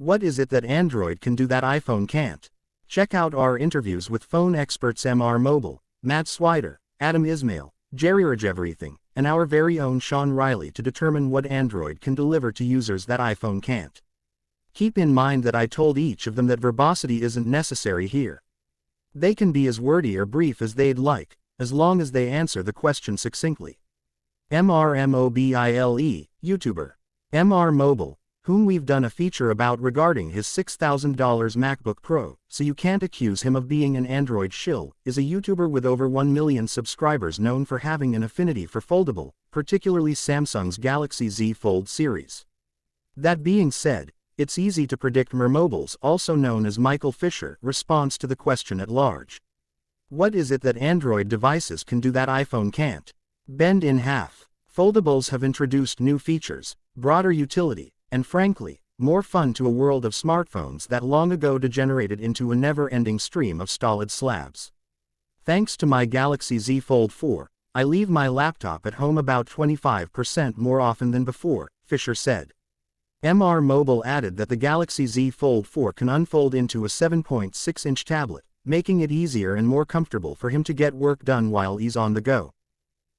What is it that Android can do that iPhone can't? Check out our interviews with phone experts MR Mobile, Matt Swider, Adam Ismail, JerryRigEverything, and our very own Sean Riley to determine what Android can deliver to users that iPhone can't. Keep in mind that I told each of them that verbosity isn't necessary here. They can be as wordy or brief as they'd like, as long as they answer the question succinctly. MRMOBILE, YouTuber. MR Mobile, whom we've done a feature about regarding his $6,000 MacBook Pro, so you can't accuse him of being an Android shill, is a YouTuber with over 1 million subscribers known for having an affinity for foldable, particularly Samsung's Galaxy Z Fold series. That being said, it's easy to predict Mermobile's, also known as Michael Fisher, response to the question at large. What is it that Android devices can do that iPhone can't? Bend in half. Foldables have introduced new features, broader utility, and frankly, more fun to a world of smartphones that long ago degenerated into a never-ending stream of stolid slabs. Thanks to my Galaxy Z Fold 4, I leave my laptop at home about 25% more often than before, Fisher said. MR Mobile added that the Galaxy Z Fold 4 can unfold into a 7.6-inch tablet, making it easier and more comfortable for him to get work done while he's on the go.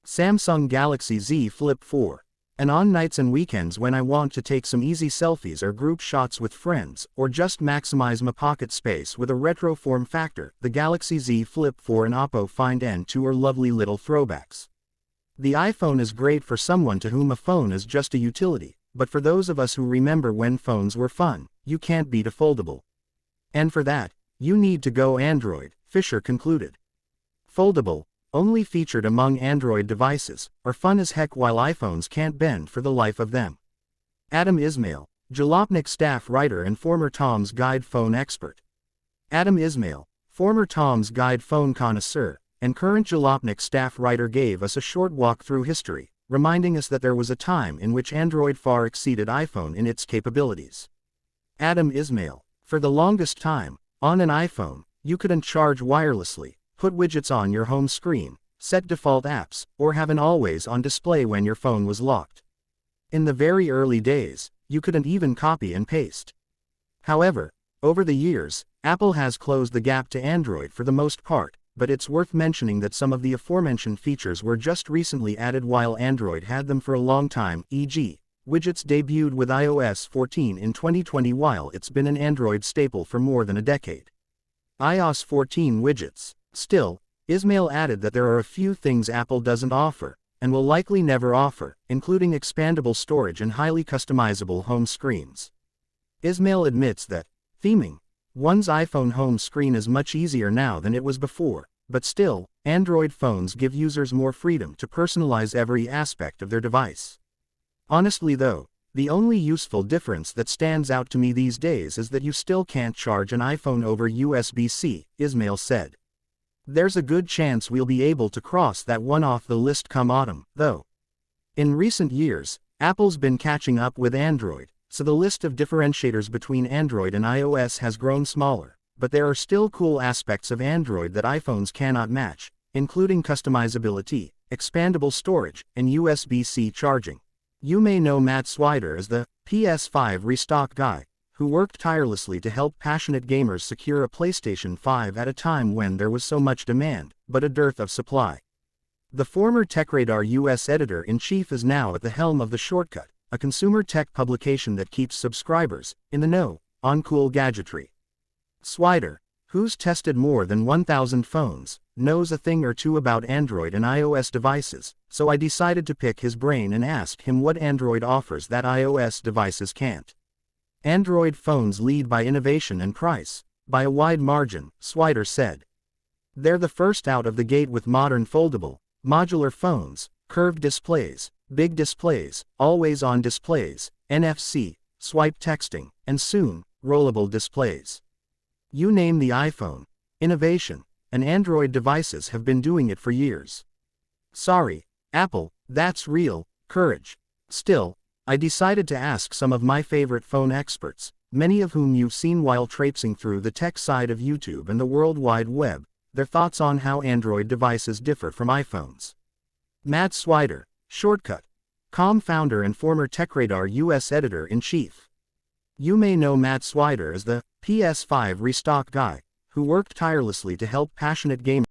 Samsung Galaxy Z Flip 4. And on nights and weekends when I want to take some easy selfies or group shots with friends, or just maximize my pocket space with a retro form factor, the Galaxy Z Flip 4 and Oppo Find N2 are lovely little throwbacks. The iPhone is great for someone to whom a phone is just a utility, but for those of us who remember when phones were fun, you can't beat a foldable. And for that, you need to go Android, Fisher concluded. Foldable, only featured among Android devices, are fun as heck while iPhones can't bend for the life of them. Adam Ismail, Jalopnik staff writer and former Tom's Guide phone expert. Adam Ismail, former Tom's Guide phone connoisseur, and current Jalopnik staff writer gave us a short walk through history, reminding us that there was a time in which Android far exceeded iPhone in its capabilities. Adam Ismail, for the longest time, on an iPhone, you couldn't charge wirelessly, put widgets on your home screen, set default apps, or have an always-on display when your phone was locked. In the very early days, you couldn't even copy and paste. However, over the years, Apple has closed the gap to Android for the most part, but it's worth mentioning that some of the aforementioned features were just recently added while Android had them for a long time, e.g., widgets debuted with iOS 14 in 2020 while it's been an Android staple for more than a decade. iOS 14 widgets. Still, Ismail added that there are a few things Apple doesn't offer, and will likely never offer, including expandable storage and highly customizable home screens. Ismail admits that theming one's iPhone home screen is much easier now than it was before, but still, Android phones give users more freedom to personalize every aspect of their device. Honestly though, the only useful difference that stands out to me these days is that you still can't charge an iPhone over USB-C, Ismail said. There's a good chance we'll be able to cross that one off the list come autumn, though. In recent years, Apple's been catching up with Android, so the list of differentiators between Android and iOS has grown smaller, but there are still cool aspects of Android that iPhones cannot match, including customizability, expandable storage, and USB-C charging. You may know Matt Swider as the PS5 restock guy, who worked tirelessly to help passionate gamers secure a PlayStation 5 at a time when there was so much demand, but a dearth of supply. The former TechRadar US editor-in-chief is now at the helm of The Shortcut, a consumer tech publication that keeps subscribers in the know on cool gadgetry. Swider, who's tested more than 1,000 phones, knows a thing or two about Android and iOS devices, so I decided to pick his brain and ask him what Android offers that iOS devices can't. Android phones lead by innovation and price, by a wide margin, Swider said. They're the first out of the gate with modern foldable, modular phones, curved displays, big displays, always-on displays, NFC, swipe texting, and soon, rollable displays. You name the iPhone, innovation, and Android devices have been doing it for years. Sorry, Apple, that's real courage. Still, I decided to ask some of my favorite phone experts, many of whom you've seen while traipsing through the tech side of YouTube and the World Wide Web, their thoughts on how Android devices differ from iPhones. Matt Swider, Shortcut.com founder and former TechRadar US editor-in-chief. You may know Matt Swider as the PS5 restock guy, who worked tirelessly to help passionate gamers